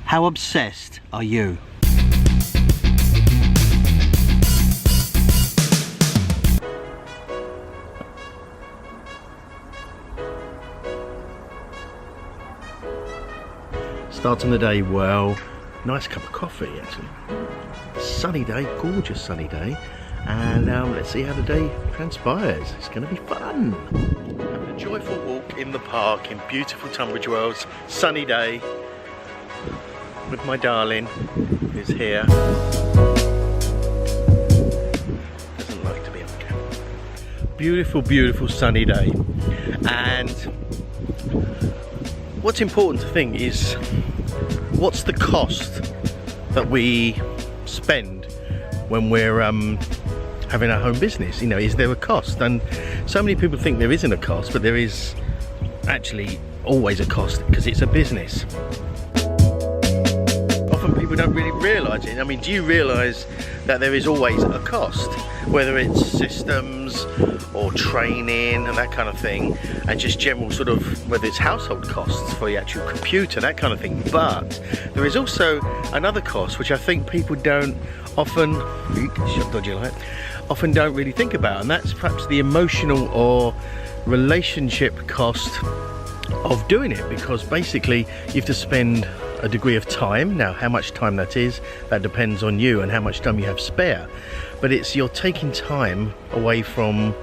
How obsessed are you? Starting the day well. Nice cup of coffee actually. Sunny day, gorgeous sunny day. And let's see how the day transpires. It's going to be fun. Having a joyful walk in the park in beautiful Tunbridge Wells. Sunny day with my darling who's here. Doesn't like to be on camera. Beautiful, beautiful sunny day. And what's important to think is what's the cost that we spend when we're having our home business. You know, is there a cost? And so many people think there isn't a cost, but there is actually always a cost because it's a business. Often people don't really realise it. I mean, do you realise that there is always a cost? Whether it's systems or training and that kind of thing, and just general sort of, whether it's household costs for the actual computer, that kind of thing. But there is also another cost which I think people don't often don't really think about, and that's perhaps the emotional or relationship cost of doing it, because basically you have to spend a degree of time. Now, how much time that is, that depends on you and how much time you have spare, but you're taking time away from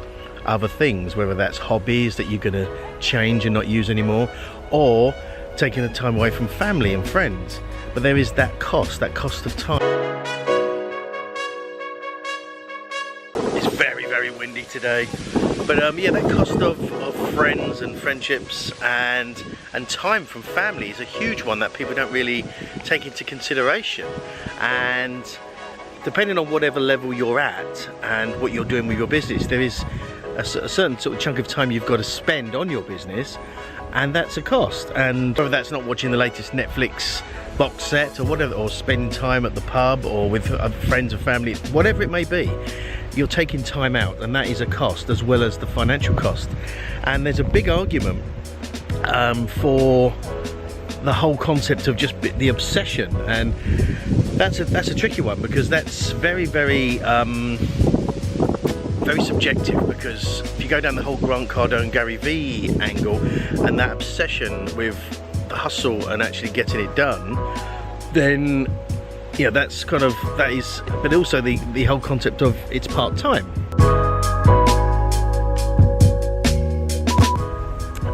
other things, whether that's hobbies that you're going to change and not use anymore, or taking the time away from family and friends. But there is that cost of time. It's very, very windy today, but yeah, that cost of friends and friendships and time from family is a huge one that people don't really take into consideration. And depending on whatever level you're at and what you're doing with your business, there is a certain sort of chunk of time you've got to spend on your business, and that's a cost. And whether that's not watching the latest Netflix box set or whatever, or spending time at the pub or with friends and family, whatever it may be, you're taking time out, and that is a cost as well as the financial cost. And there's a big argument for the whole concept of just the obsession, and that's a tricky one, because that's very, very very subjective. Because if you go down the whole Grant Cardone, Gary Vee angle, and that obsession with the hustle and actually getting it done, then yeah, that's kind of, that is, but also the whole concept of it's part-time.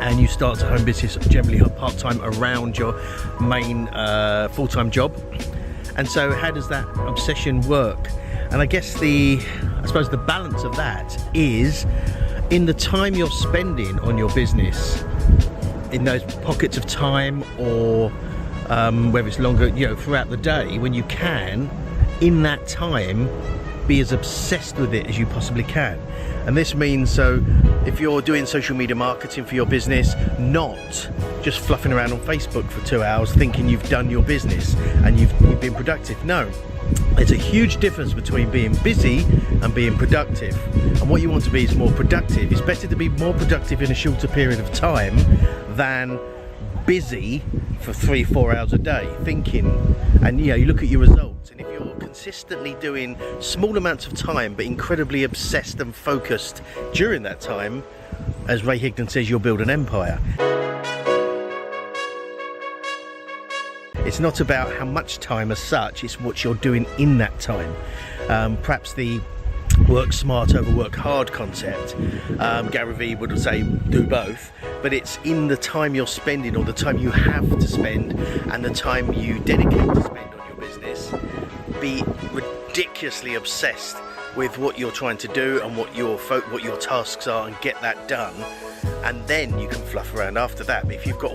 And you start a home business generally part-time around your main full-time job. And so how does that obsession work? And I guess I suppose the balance of that is in the time you're spending on your business, in those pockets of time, or whether it's longer, you know, throughout the day, when you can, in that time, be as obsessed with it as you possibly can. And this means, so if you're doing social media marketing for your business, not just fluffing around on Facebook for 2 hours thinking you've done your business and you've been productive. No, there's a huge difference between being busy and being productive. And what you want to be is more productive. It's better to be more productive in a shorter period of time than busy for 3-4 hours a day thinking. And you know, you look at your results, and if you're consistently doing small amounts of time but incredibly obsessed and focused during that time, as Ray Higdon says, you'll build an empire. It's not about how much time as such, it's what you're doing in that time. Perhaps the work smart over work hard concept, Gary Vee would say do both, but it's in the time you're spending, or the time you have to spend, and the time you dedicate to spend on your business. Be ridiculously obsessed with what you're trying to do and what your tasks are, and get that done, and then you can fluff around after that. But if you've got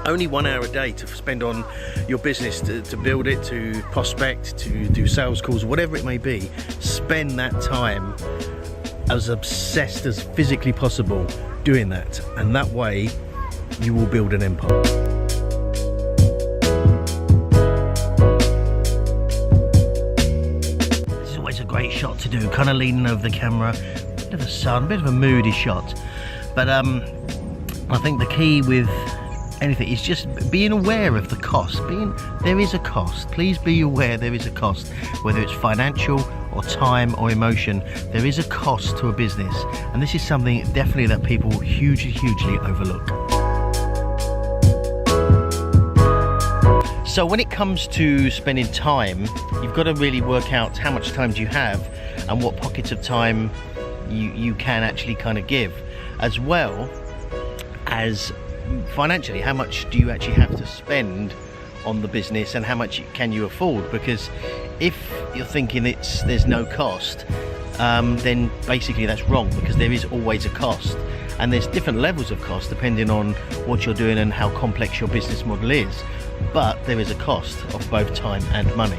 only 1 hour a day to spend on your business, to build it, to prospect, to do sales calls, whatever it may be, spend that time as obsessed as physically possible doing that, and that way you will build an empire. This is always a great shot to do, kind of leaning over the camera, bit of a sun, bit of a moody shot, but I think the key with anything. It's just being aware of the cost. There is a cost. Please be aware there is a cost, whether it's financial or time or emotion. There is a cost to a business, and this is something definitely that people hugely overlook. So when it comes to spending time, you've got to really work out how much time do you have and what pockets of time you can actually kind of give, as well as financially, how much do you actually have to spend on the business and how much can you afford. Because if you're thinking there's no cost, then basically that's wrong, because there is always a cost, and there's different levels of cost depending on what you're doing and how complex your business model is, but there is a cost of both time and money.